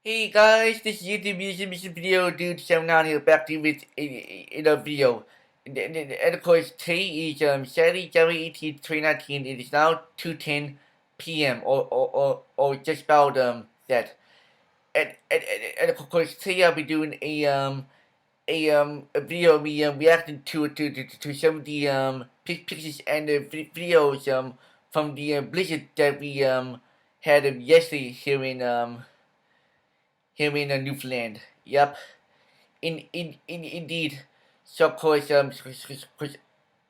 Hey guys, this is YouTube Music Video Dude 790 here back to you with in a video. And of course, today is Saturday, January 18th, 2019. It is now 2:10 p.m. or just about that. And of course, today I'll be doing a video of me reacting to some of the pictures and videos from the blizzard that we had yesterday here in Newfoundland. Yep. Indeed. So of course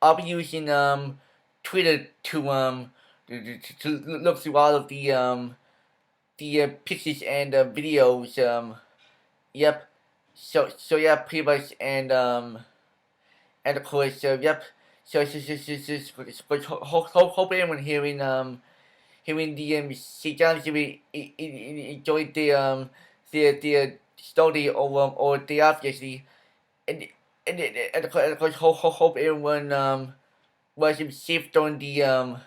I'll be using Twitter to look through all of the pictures and videos. Yep. So yeah, pretty much and of course yep. So hope everyone hearing the Sejans enjoyed the story or the obviously and and of course hope everyone was safe during the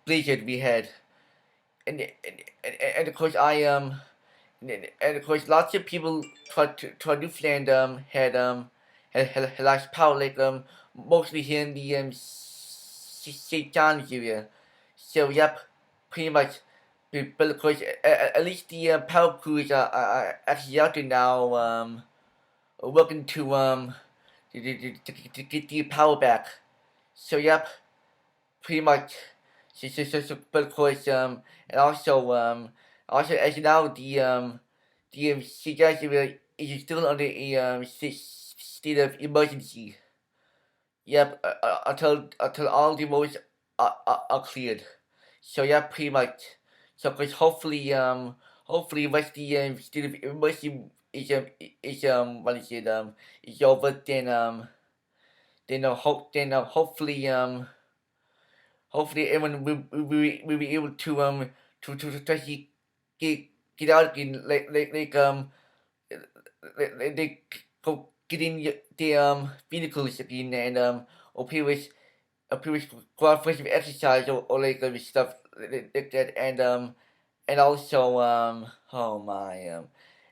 blizzard we had and of course and of course lots of people to Newfoundland had lost power like mostly here in the St. John's area. So yep, pretty much. But of course, at least the power crews are actually out there now, working to get the power back. So yep, pretty much. But of course, and also as you know, the CGI is still under a state of emergency. Yep, until all the votes are cleared. So yeah, pretty much. So cause hopefully once the state of emergency is what is it is over, then hopefully everyone will be able to actually get out again like they go get in the vehicles again and or previous go out for some exercise or like stuff like that and also oh my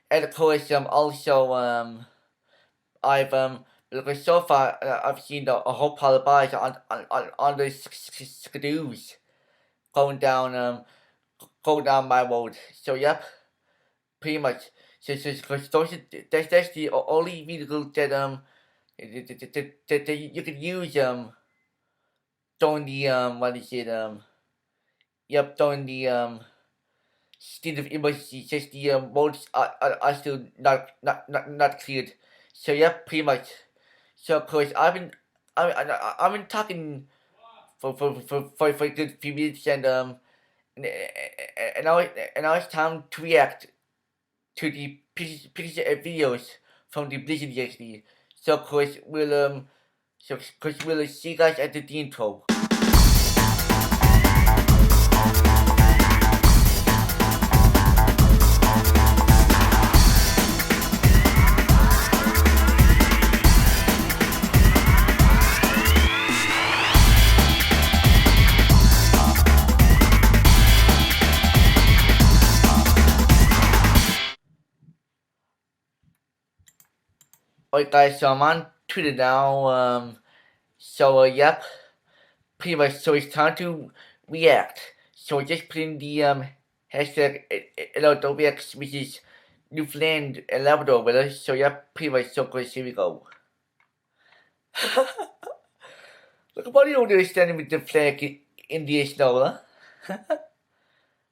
and of course also I've because so far I've seen a whole pile of bodies on the skidoos going down going down my road. So yep, pretty much. Cause that's the only vehicle that that you can use during the what is it yep during the state of emergency. Just the roads are still not cleared. So yep, pretty much. So of course I've been talking for a good few minutes and now it's time to react to the pictures and videos from the blizzard yesterday. So of course we'll see you guys at the intro. Alright guys, so I'm on Twitter now. So yep, pretty much. So it's time to react. So just put in the hashtag LWX, which is Newfoundland and Labrador with us. So yep, pretty much. So good. Here we go. Look at Buddy over there standing with the flag in the snow, huh?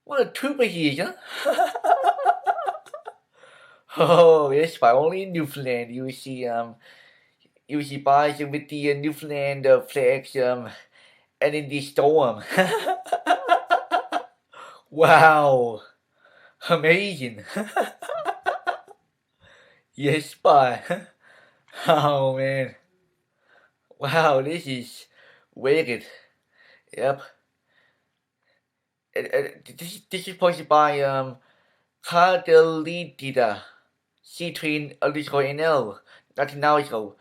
What a trooper he is, huh? Oh, yes, but only in Newfoundland you see bars with the Newfoundland flags and in the storm. Wow, amazing. Yes, but oh man, wow, this is wicked. Yep. This is posted by Cardelidida. C-Train_NL, not an hour ago.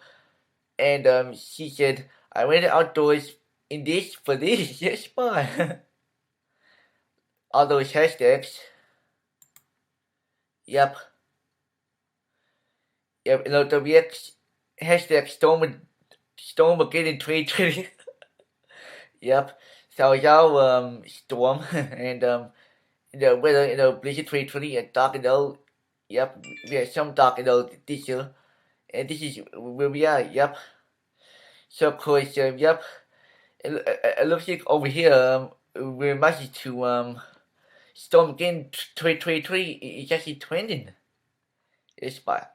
And she said, I went outdoors in this for this, yes, bye. All those hashtags. Yep. Yep. The react hashtag storm again in 2020. Yep. So y'all storm and the weather Blizzard 2020 and dark Yep. We had some dark this year, and this is where we are. Yep. So of course yep. It looks like over here we're matching to storm again 2023 is actually trending. It's by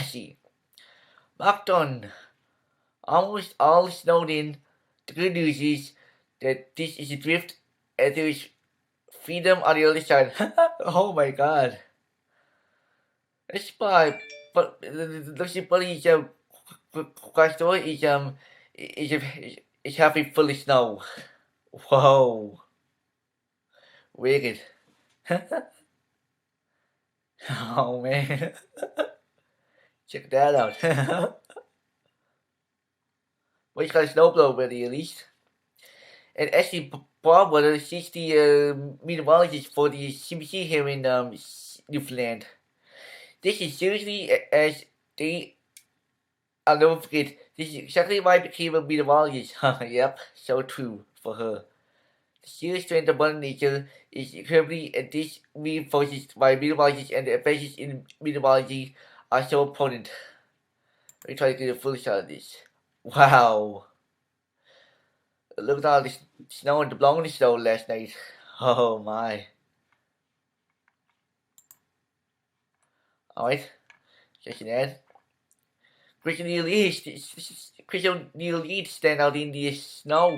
see. Marked on almost all snowed in. The good news is that this is a drift and there is freedom on the other side. Oh my god. It's by but the funny is quite story is having fully snow. Whoa. Wicked. Oh man. Check that out. Well, it's got a snowblower already at least. And actually, Bob she's the meteorologist for the CBC here in Newfoundland. This is seriously as they. I'll never forget. This is exactly why I became a meteorologist. Yep, so true for her. The serious trend of modern nature is incredibly, and this reinforces why meteorologists and the advances in meteorology are so important. Let me try to get a full shot of this. Wow. Look at all this snow and the blowing snow last night. Oh my. Alright. Just an ad. Christian Neil East stand out in the snow.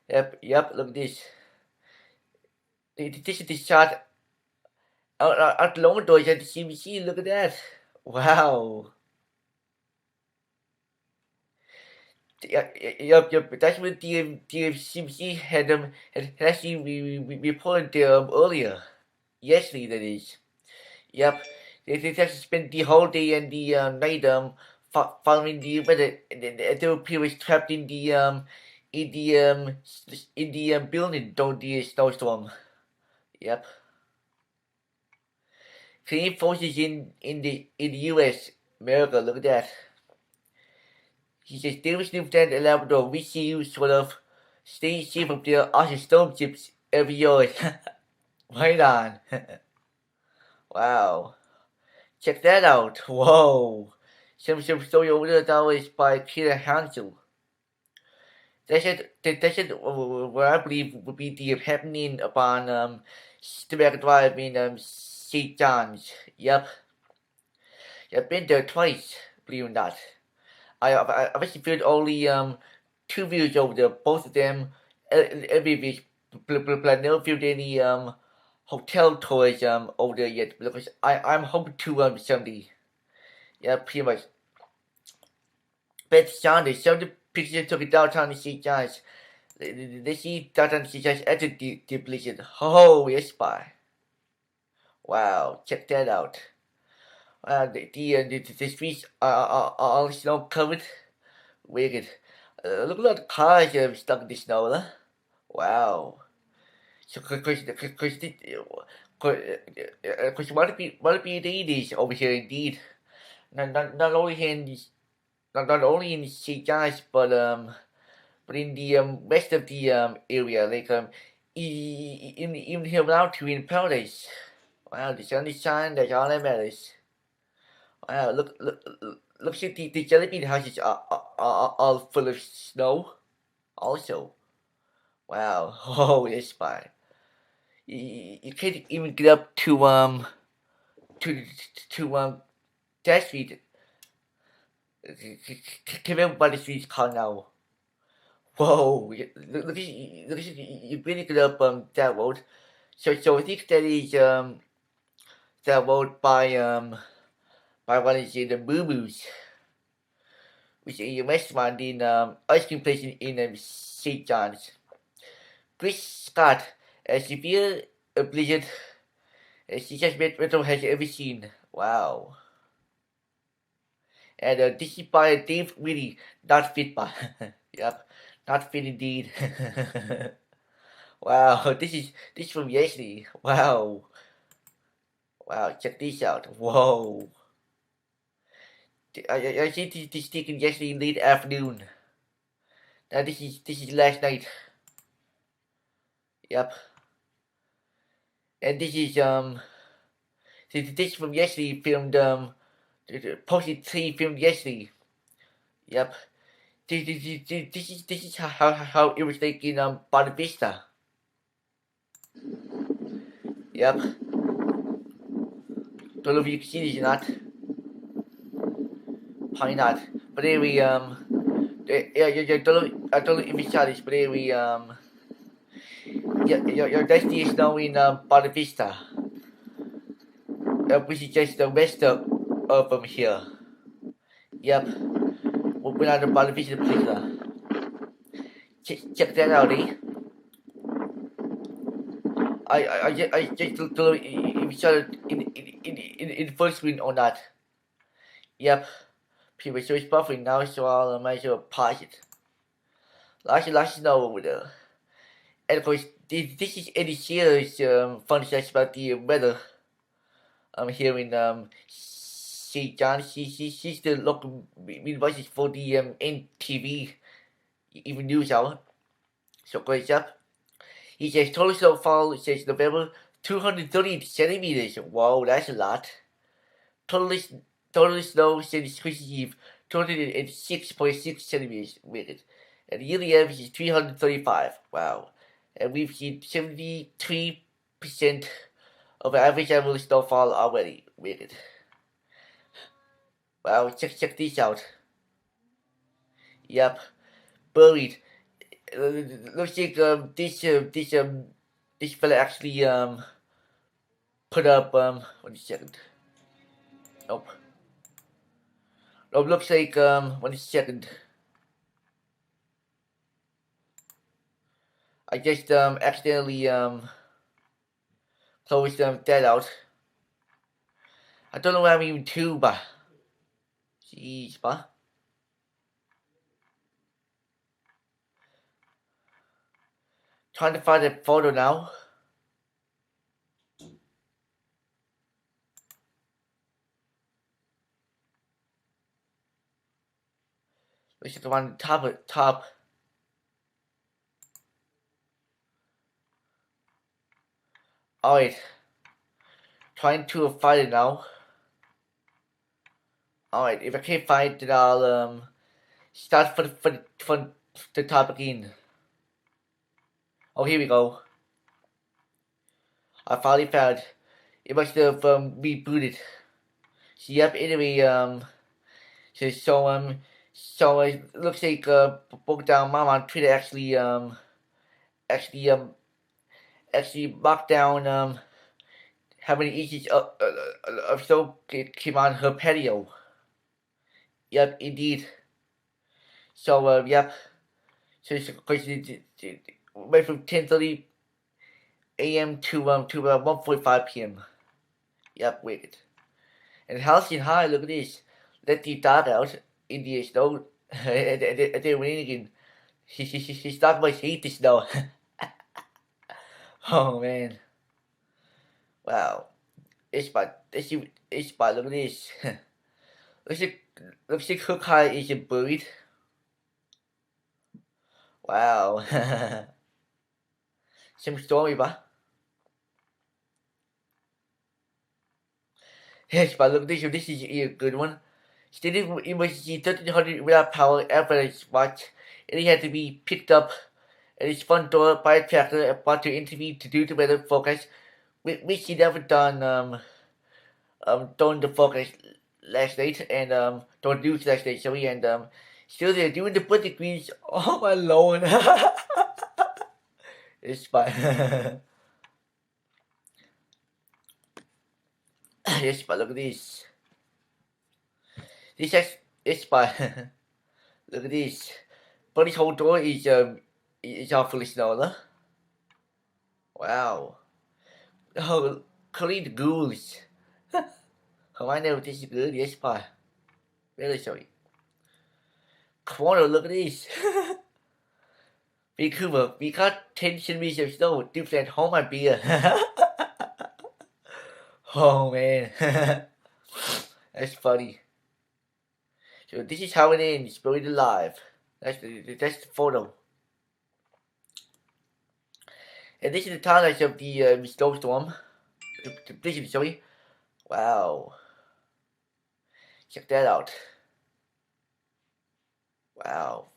Yep, look at this. This is the shot out the long doors at the CBC. Look at that. Wow. Yep. That's what the CBC had actually reported earlier. Yesterday, that is. Yep. They actually spent the whole day and the night following the weather. They were pretty much trapped in the building during the snowstorm. Yep. Canadian forces in the U.S. America. Look at that. He says, Davis Newfoundland and Labrador, we see you sort of stay safe from their awesome storm chips every year. Right on. Wow. Check that out. Whoa. Some story over there that was by Peter Hansel. That's it what I believe would be the happening upon Stewart Drive in St. John's. Yep. I've been there twice, believe it or not. I've actually viewed only 2 videos over there, both of them every week, but I never viewed any hotel tours over there yet because I'm hoping to someday. Yeah, pretty much. But Sunday, some of the pictures took it downtown in St. John's. They see downtown St. John's after the blizzard. Oh, yes, by. Wow, check that out. The streets are all snow covered. Wicked. Look at all the cars stuck in the snow, huh? Wow. So, cause what it be ladies over here indeed. Not only here in this, not only in St. John's, but in the rest of the area, like even here now too in Paradise. Wow, the sun is shining. That's all that matters. Wow, look at the jelly bean houses are all full of snow. Also, wow, oh, it's fine. You can't even get up to that street. Can't remember what the street's called now. Whoa, look at you really get up that road. So I think that is that road by what is it, the Moo Moo's, which is a restaurant in ice cream place in St. John's. Chris Scott, a severe blizzard, she just retro has ever seen. Wow. And this is by Dave Really, not fit by. Yep, not fit indeed. Wow, this is from yesterday. Wow. Wow, check this out. Whoa. I see this taken yesterday late afternoon. Now this is last night. Yep. And this is from yesterday filmed posted today filmed yesterday. Yep. This is how it was like in Bonavista. Vista. Yep. Don't know if you can see this or not. Probably not. But anyway, I don't know if you saw this, but anyway, your destiny is now in Bonavista, Vista, which is just the west of here. Yep. We're not in Bonavista Vista particular. Check that out, eh? I just don't know if you saw it in the first screen or not. Yep. People, so it's buffering now, so I'll make sure pause it. Lots of snow over there. And of course, this is Eddie Shearer's fun facts about the weather. Here in St. John. She's the local voice for the NTV even news hour. So great job. He says total snowfall says November 230 centimeters. Wow, that's a lot. Total snow since Christmas Eve 206.6 centimeters rated. And the yearly average is 335. Wow. And we've seen 73% of average annual snowfall already rated. Wow, check this out. Yep. Buried. Looks like this fella actually put up 1 second. Nope. Nope, looks like 1 second. I just accidentally closed that out. I don't know what I'm even to, but jeez, but trying to find a photo now. Looks like the one top. Alright. Trying to find it now. Alright, if I can't find it, then I'll start for the top again. Oh, here we go. I finally found it. It must have rebooted. So yep, anyway, so it looks like broke down mom on Twitter actually marked down how many inches of snow came on her patio. Yep, indeed. So yep. So it's went from 10:30 a.m. to 1:45 p.m. Yep, wicked. And Halcyon High, look at this. Let the dog out in the snow. and they're raining again. His dog must hate the snow. Oh man. Wow. It's bad. Look at this. looks like Hook High is buried. Wow. Some story, ba? Yes, but look at this. This is a good one. State of emergency 1300 without power after its watch, and he had to be picked up at his front door by a tractor and brought to interview to do the weather forecast, which he never done during the forecast last night and during the news last night, sorry, and still they're doing the 40 degrees. Oh my lord. It's fine. Yes, but look at this. It's fine. Look at this. But this whole door is awfully smaller. Wow. Oh, clean goose. Oh, I know this is good. Yes, fine. Really sorry. Corner, look at this. Vancouver, we got 10 centimeters of snow. Newfoundland, hold my beer. Oh man, that's funny. So this is how it ends, buried alive. That's the photo. And this is the timeline of the snowstorm. The blizzard, sorry. Wow. Check that out. Wow.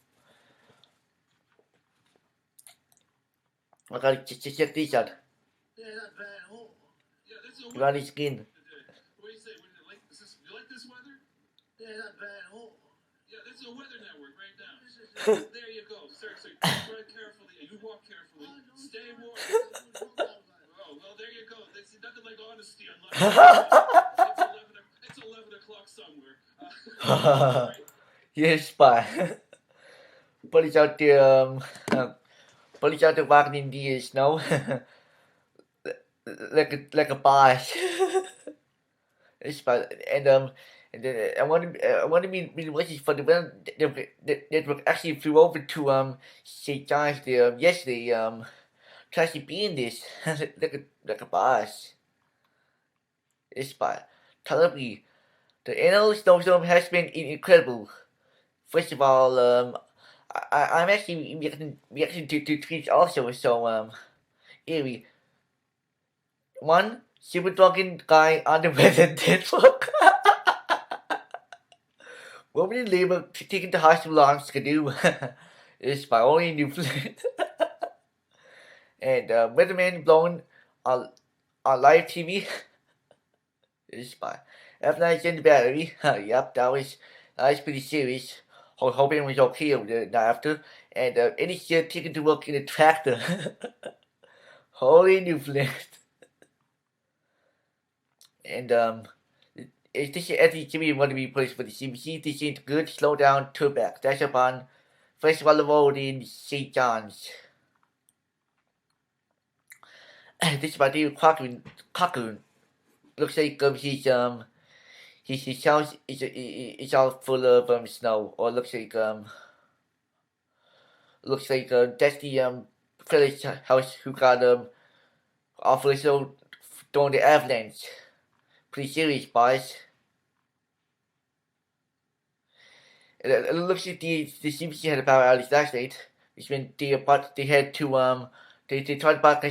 I gotta check this out. Yeah, not bad. Oh, yeah, that's a Around his skin. What do you say? You like this weather? Yeah, not bad. Oh, yeah, that's a weather network right now. There you go. Sir, tread carefully. You walk carefully. Stay warm. Oh, well, there you go. There's nothing like honesty on live. It's 11 o'clock somewhere. Yes, spy. Police out there, police out there walking in the snow. like a boss. It's fun. And then I want to be watching for the network actually flew over to St. John's there yesterday to actually be in this like a boss. It's fun. Terribly. The annual snowstorm has been incredible. First of all, I'm actually reacting to tweets also, so eerie. One, super talking guy on the weather network. What would the labor taken to hospital on schedule? It's by only Newfoundland. And weatherman blown on live TV. It's by F9 in the battery. Yep, that was pretty serious. Hoping it was okay over the night after. And Eddie still taken to work in a tractor. Holy Newfoundland. And this is Eddie Jimmy want to be placed for the CBC. This is good. Slow down, turn back. That's upon Festival of Road in St. John's. This is about David Cochran. Looks like his house is all full of snow, or looks like that's the fella's house who got awfully so during the avalanche. Pretty serious, boys. It looks like the CBC had a power outage last night, which meant they had to they tried back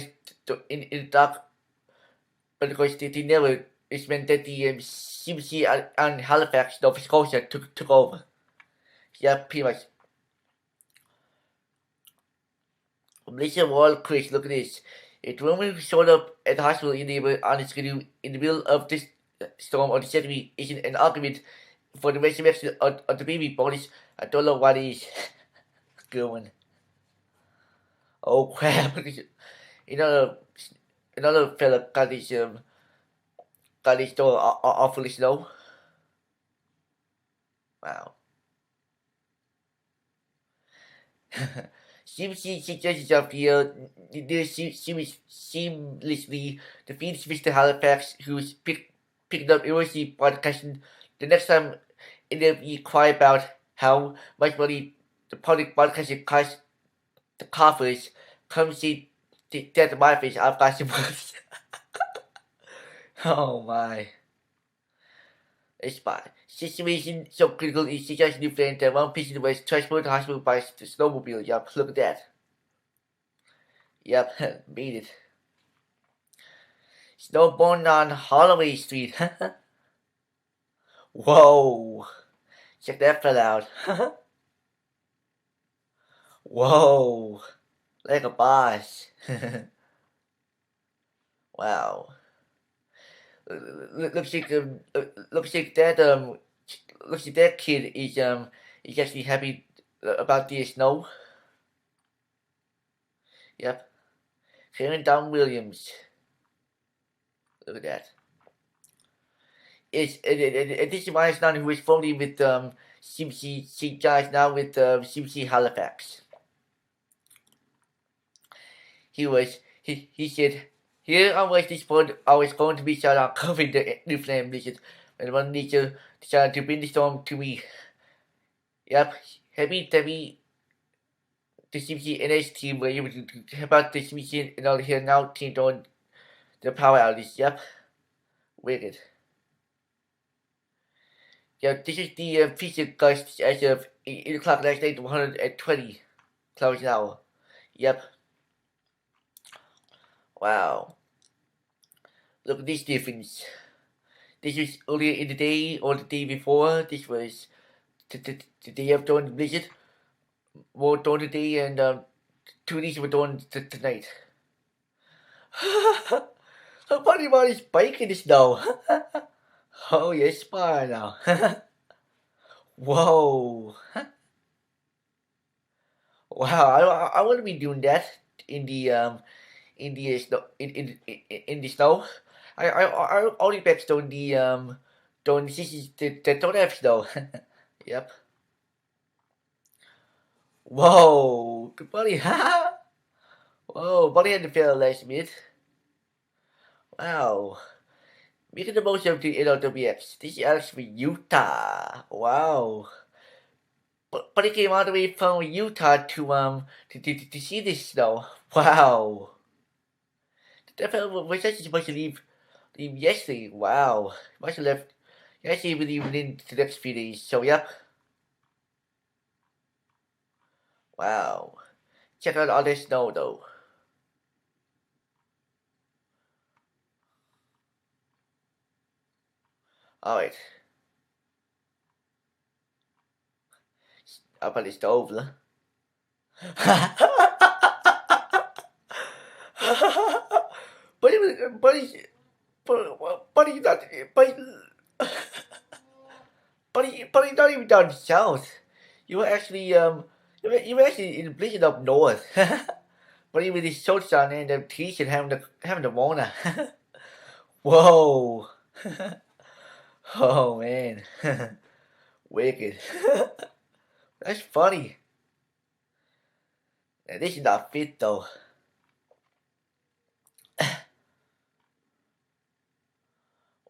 in the dark, but of course they never. It meant that the CBC and Halifax, Nova Scotia took over. Yeah, pretty much. Malaysia World Quiz, look at this. A woman who showed up at the hospital on the schedule in the middle of this storm on the Saturday is in an argument for the resurrection of the baby bonus. I don't know what is. Good one. Oh crap. Another fella got his door awfully slow. Wow. CBC suggests of the seamlessly defeats Mr. Halifax, who's picked up emergency broadcasting the next time interview quiet about how much money the public broadcasting costs the coffers. Come see that my face, I've got some money. Oh my. It's bad. Situation so critical is such Newfoundland that one patient was transported to the hospital by snowmobile. Yup, look at that. Yep, made it. Snowborn on Holloway Street. Whoa. Check that fella out. Whoa. Like a boss. Wow. Looks like that kid is actually happy about the snow. Yep. Karen Don Williams. Look at that. This is Ryan who is formerly with CBC guys, now with CBC Halifax. He said, here I was this point, I was going to be shut out covering the Newfoundland blizzard, and one nature decided to bring the storm to me. Yep, heavy the CBC NH team were able to help out the CBC and all here now team on the power outage. Yep. Wicked. Yeah, this is the feature gust as of 8 o'clock last night, 120 kilometers an hour. Yep. Wow. Look at this difference. This was earlier in the day or the day before. This was the day after the blizzard. More during the day and 2 days were done tonight. Somebody on his bike in the snow. Oh, yes, fine now. Whoa. Wow, I want to be doing that in the snow in the snow. I only bet on the cities that don't have snow. Yep. Whoa, good buddy. Whoa, buddy had to fail last minute. Wow. Making the most of the NLWX. This is actually Utah. Wow. But he came all the way from Utah to see this snow. Wow. That fellow was actually supposed to leave yesterday. Wow. Must have left yesterday within the next few days. So yep. Wow. Check out all this snow though. Alright. Up on the stove, huh? but he's not even down south. You were actually you were actually in the blizzard up north. But even the sunshine and the t-shirt having the Mona. Whoa. Oh man. Wicked. That's funny. This is not fit though.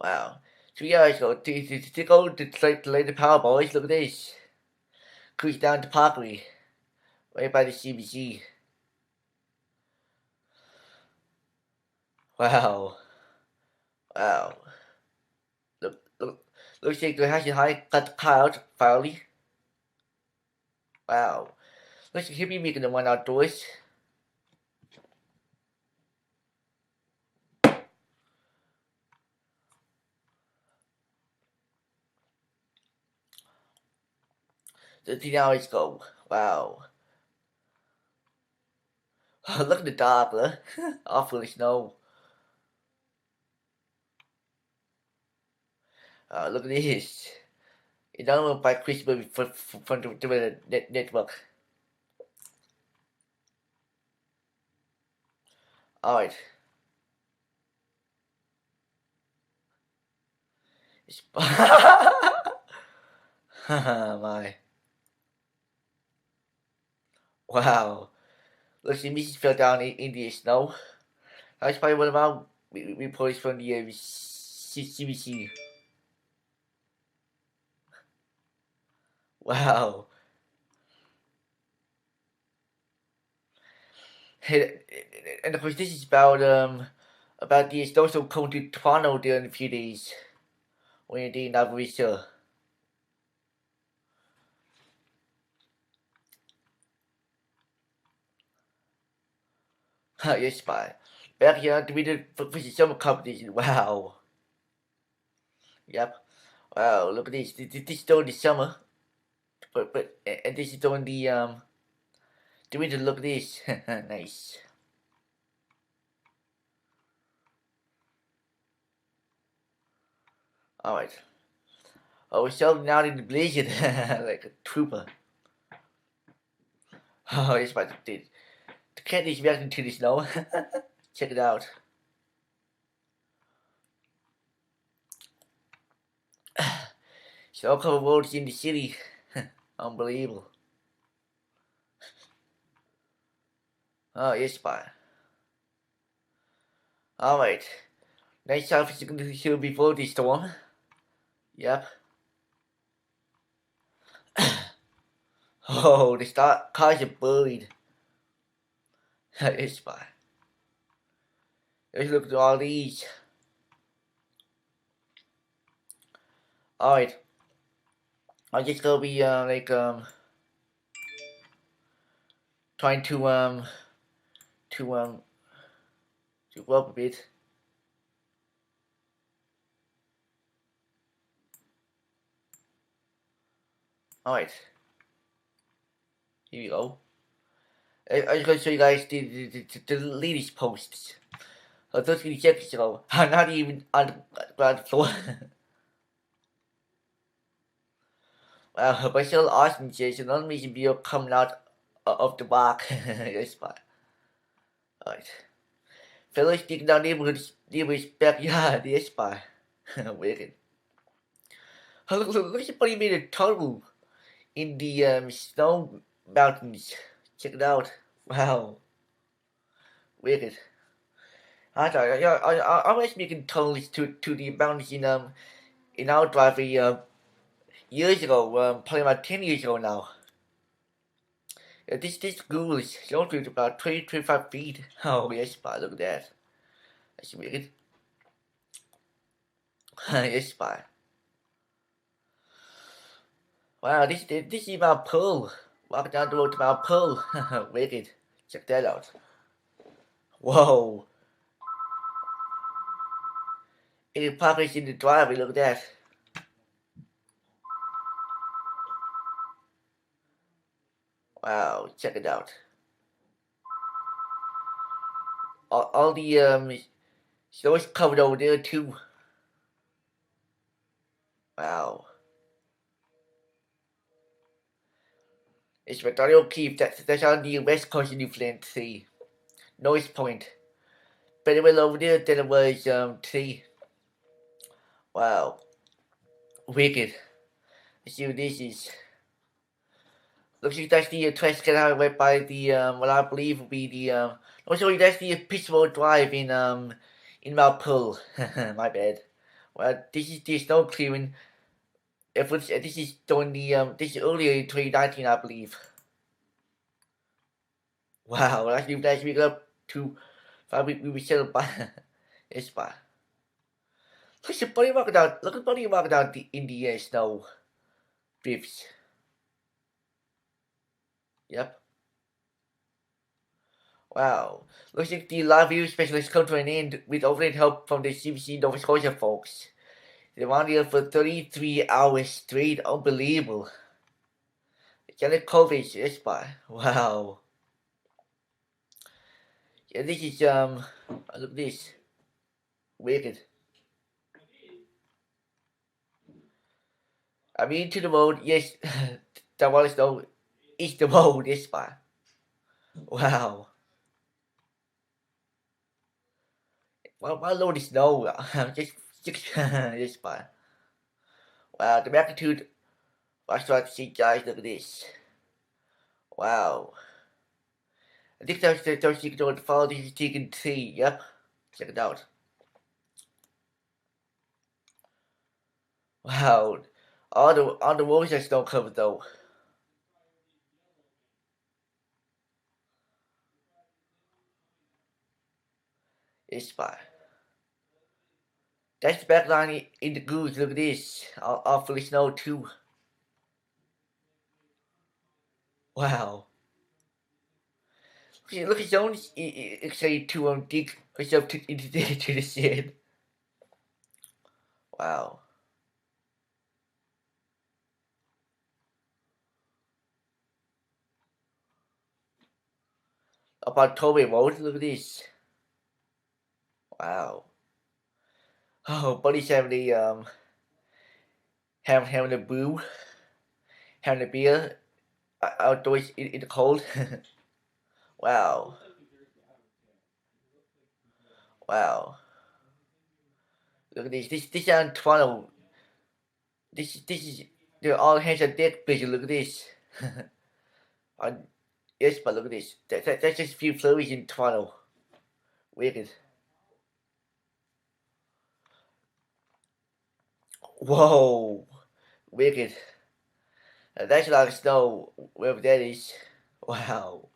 Wow. 3 hours ago, to go to lay the power boys, look at this. Cruise down to Parkway, right by the CBC. Wow. Wow. Looks like the hash high got the car out finally. Wow. Looks like he'll be making the one outdoors. The 3 hours ago. Wow. Look at the dog, huh? Awfully snow. Look at this. It's downloaded by Chris from the network. Alright. My. Wow. Looks like Mrs. fell down in the snow. That's probably one of our reports from the CBC. Wow. And of course, this is about the snowstorm coming to Toronto during a few days. When they're not very sure. Yes, bye. Back here, we did for the summer competition. Wow. Yep. Wow, look at this. This is during the summer. But and this is during the winter. Look at this. Nice. Alright. Oh, we're selling out in the blizzard like a trooper. Oh, it's about the cat is reacting to the snow. Check it out. Snow covered roads in the city. Unbelievable. Oh, yes, bye. Alright. Nice outfit you can show before the storm. Yep. Oh, the cars are buried. It's fine. Let's look at all these. Alright. I'm just gonna be trying to go up a bit. Alright. Here we go. I'm just gonna show you guys the latest posts. 30 seconds ago. I'm not even on the ground floor. Wow, but still awesome says an amazing video coming out of the box. That's fine. Alright. Fellas digging down neighbor's backyard. That's fine. Wicked. Oh, look, somebody made a tunnel in the snow mountains. Check it out. Wow. Wicked. I'm actually making tunnels to the mountains in our driveway years ago, probably about 10 years ago now. This school is only about 25 feet. Oh yes, but look at that. That's weird. Yes, but wow, this is Mount Pearl. Walk down the road to Mount Pearl. Wicked. Check that out. Whoa. Any pockets in the driveway, look at that. Wow, check it out. All the snow is covered over there too. Wow. It's Victoria O'Keeffe, that's on the west coast of Newfoundland Sea. Noise Point. Better well over there than it was today. Wow. Wicked. Let's see what this is. Looks like that's the trash can highway by the what I believe will be the oh sorry, that's the Pittsburgh Drive in Mount Pearl. My bad. Well, this is the snow clearing. If it's, this is during the this is earlier in 2019, I believe. Wow, actually we got up to we were settled by it's fine. Look at Buddy walking down. Look at Buddy walking down in the snow drifts. Yep. Wow. Looks like the live view specialist come to an end with overnight help from the CBC Nova Scotia folks. They were on here for 33 hours straight. Unbelievable. Janet Kovic, this by. Wow. Yeah, this is look at this. Wicked. I mean to the road, yes. That was no it's the road, this by. Wow. Well, my lord is no. Just this by. Wow, the magnitude. I start to see guys. Look at this. Wow. I think that's you can do it. Follow this. You can see. Yep. Check it out. Wow. All the roads are snow covered though. It's fine. That's the back line in the goose. Look at this. All fully snow too. Wow. Look at Jones excited to dig herself into the shed. Wow. Up on Toby Road, look at this. Wow. Oh, Buddy's having the having a brew, having a beer outdoors in the cold. Wow. Wow. Look at this. This is on Toronto. This is they're all hands on deck picture. Look at this. On yes, but look at this. That's just a few flurries in Toronto. Wicked. Whoa. Wicked. That's a lot of snow, wherever that is. Wow.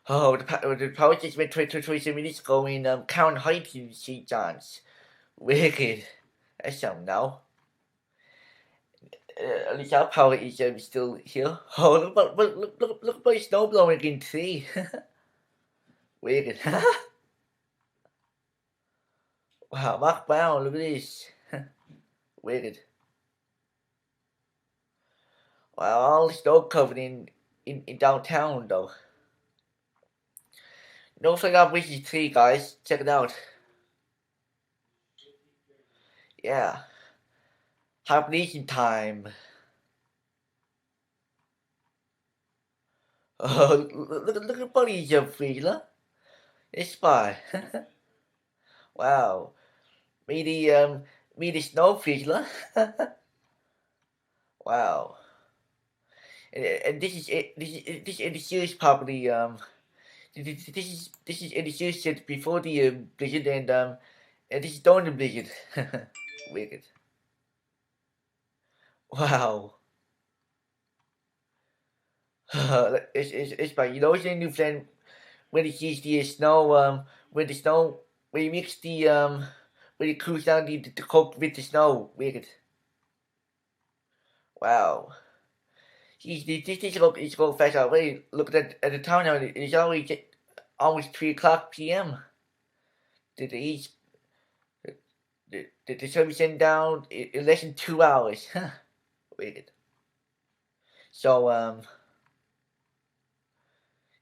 Oh, the power just went 27 minutes ago in Crown Heights in St. John's. Wicked. That's something now. At least our power is still here. Oh, look at my snow blowing in today. Wicked. Wow, Mark Brown, look at this. Wicked. Wow, all the snow covered in downtown though. Don't forget our Witchy Tree, guys. Check it out. Yeah. Hibernation time. Oh, look at Buddy's Friedler. It's spy. Wow. Me the snow Friedler. Wow. And this is it. This is the series property. This is in the series set before the blizzard and this is during the blizzard. Wicked. Wow. It's fine. You know, it's in Newfoundland when it sees the snow, when the snow, when you mix the, when it cools down the coke with the snow. Wicked. Wow. Geez, this is going fast already. Look at the time now. It's already almost 3 o'clock p.m. The east, the sun is setting down in less than 2 hours. Wicked. So,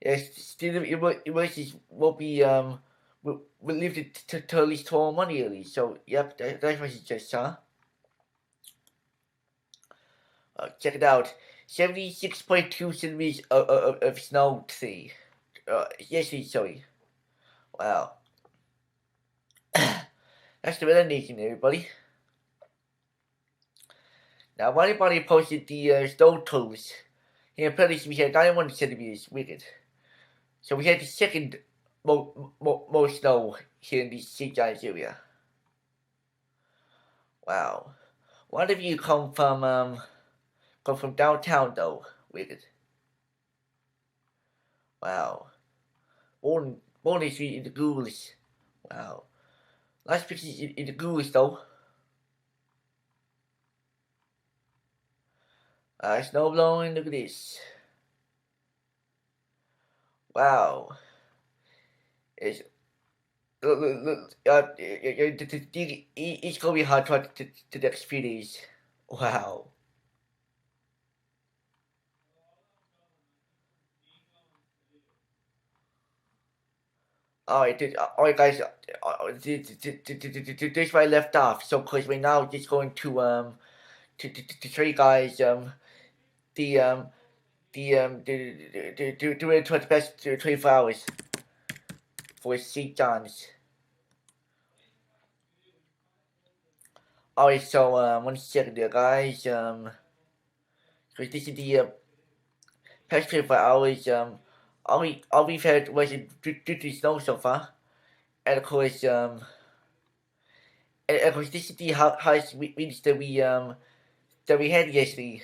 yes, still it won't be we'll leave it to at least tomorrow morning early. So yep, that's what she just saw. Check it out. 76.2 centimeters of snow today. Yesterday, sorry. Wow. That's the weather nation, everybody. Now, one everybody posted the snow totals. Here, apparently we had 91 centimeters. Wicked. So we had the second most snow here in the St. John's area. Wow. One of you come from downtown though. Wicked. Wow. Born in the ghouls. Wow. Last pictures in the ghouls though. Snow blowing, look at this. Wow. It's it's gonna be hard to the next few days. Wow. Alright guys, this is where I left off. So cause right now just going to show you guys the the best 24 hours for St. John's. Alright, so 1 second there guys. So this is the past 24 hours. All we've had was the snow so far, and of course this is the highest winds that we had yesterday.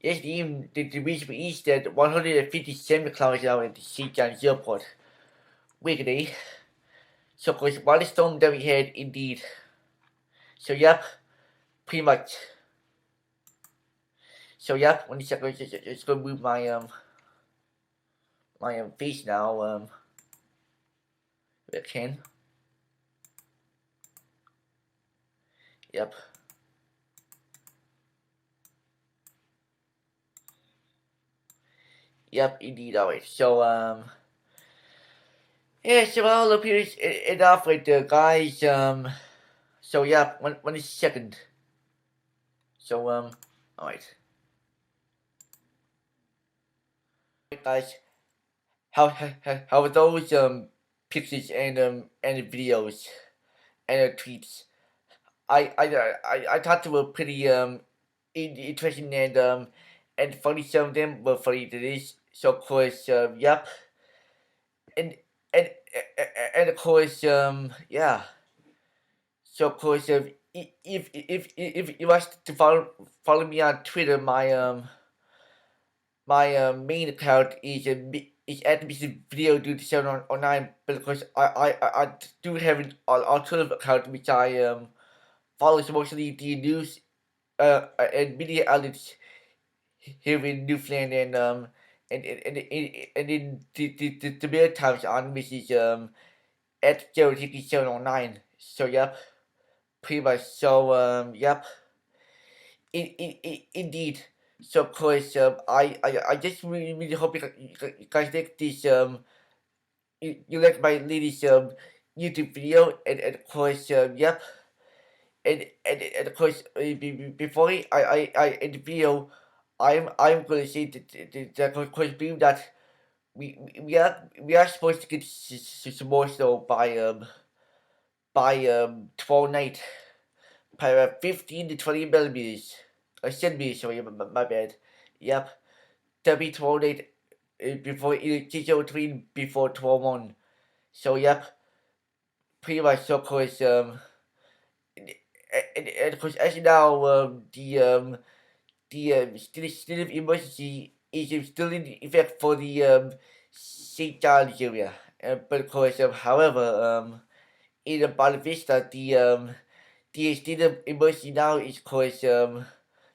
Yesterday evening, the winds reached at 157 kilometers an hour at the St. John's Airport. Wickedy. So of course, one storm that we had indeed. So yep, pretty much. So yep, one second, just gonna move my my face now. If I can. Yep. Yep, indeed. Alright. So yeah. So I'll appear it off right there, guys. So yeah, one second. So alright. Guys, how are those pictures and videos and tweets? I thought they were pretty interesting and funny. Some of them were funny to this. So of course yep. And and and of course yeah. So of course if you want to follow me on Twitter, my my main account is is add this video to the channel online because I do have an alternative account which I follows mostly the news and media outlets here in Newfoundland and in the main times on which is at TV channel 9. So yep, pretty much. So yep, indeed. So of course I just really hope you guys like this you like my latest YouTube video and of course yep and of course before I in the video I'm gonna say that of course being that we are supposed to get some more snow by tomorrow night by 15 to 20 millimeters centimeters. Sorry, my bad. Yep, that'll be tomorrow night before before tomorrow morning. So yep, pretty much. So of course and of course as you know the state of emergency is still in effect for the St. John's area. But of course, however, in Bonavista, Vista, the state of emergency now is of course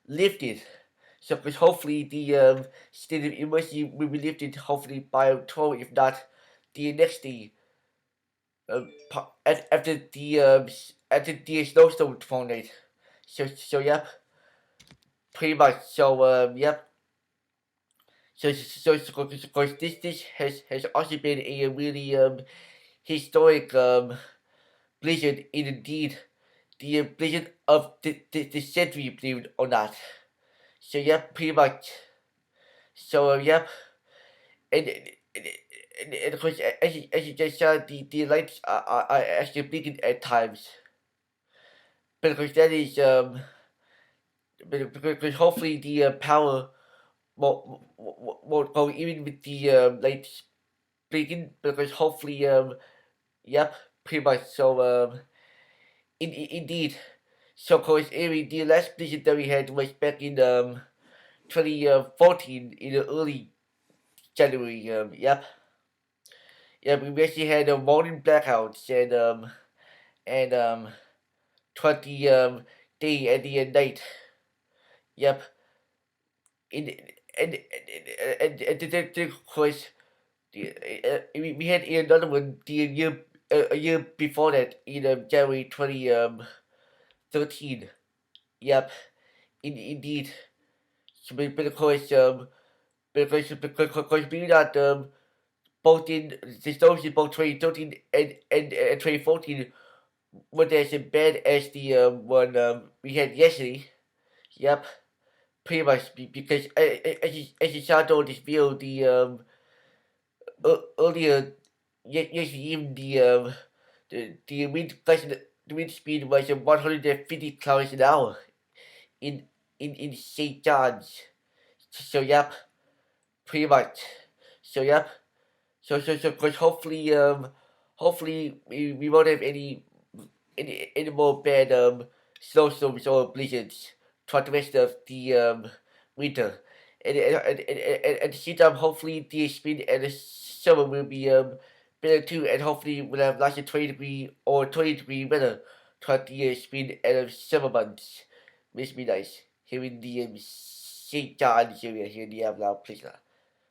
lifted. So of course, hopefully the state of emergency will be lifted hopefully by tomorrow, if not the next day. After the snowstorm tomorrow night. So yep, pretty much. So yep. So of course this has also been a really historic blizzard indeed, the blizzard of the century, believe it or not. So yep, pretty much. So yep, and and of course as you just saw, the lights are actually blinking at times. But of course that is because hopefully the power won't go even with the lights blinking because hopefully yep, pretty much. So indeed. So of course the last blizzard that we had was back in 2014 in the early January. Yep. Yeah, we actually had morning blackouts and 20 day and the night. Yep. In and then of course we had another one the year a year before that in January 2013. Yep. Indeed. So, but of course because being that both in the stories in both 2013 and 2014 weren't as bad as the one we had yesterday. Yep. Pretty much because as you saw on this video, the earlier yesterday even the wind speed was 150 kilometers an hour in St. John's. So yep, pretty much. So yep. So cause hopefully we won't have any more bad snowstorms or blizzards throughout the rest of the winter. And at the same time, hopefully the spring and the summer will be better too, and hopefully we'll have lots of 20-degree or 20-degree weather throughout the spring and summer months, which will be nice here in the St. John's area here in the Avalon Peninsula.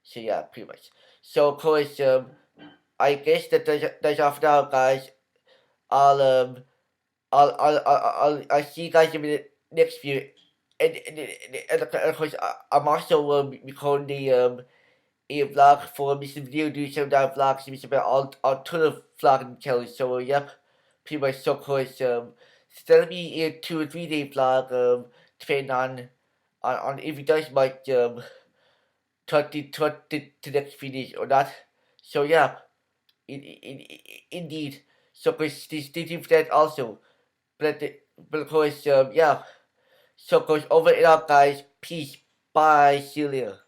So yeah, pretty much. So of course, I guess that's all for now, guys. I'll I'll see you guys in the next video. And of course, I'm also recording a vlog for Mr. Video Do Some Down Vlogs, Mr. About alternative vlogging challenge. So yep, pretty much. So of course, it's gonna be a 2 or 3 day vlog, depending on if you guys might 20 to next video or not. So yeah, indeed. So please stay tuned for that also. But of course, yeah. So of course, over and out, guys. Peace. Bye. See you later.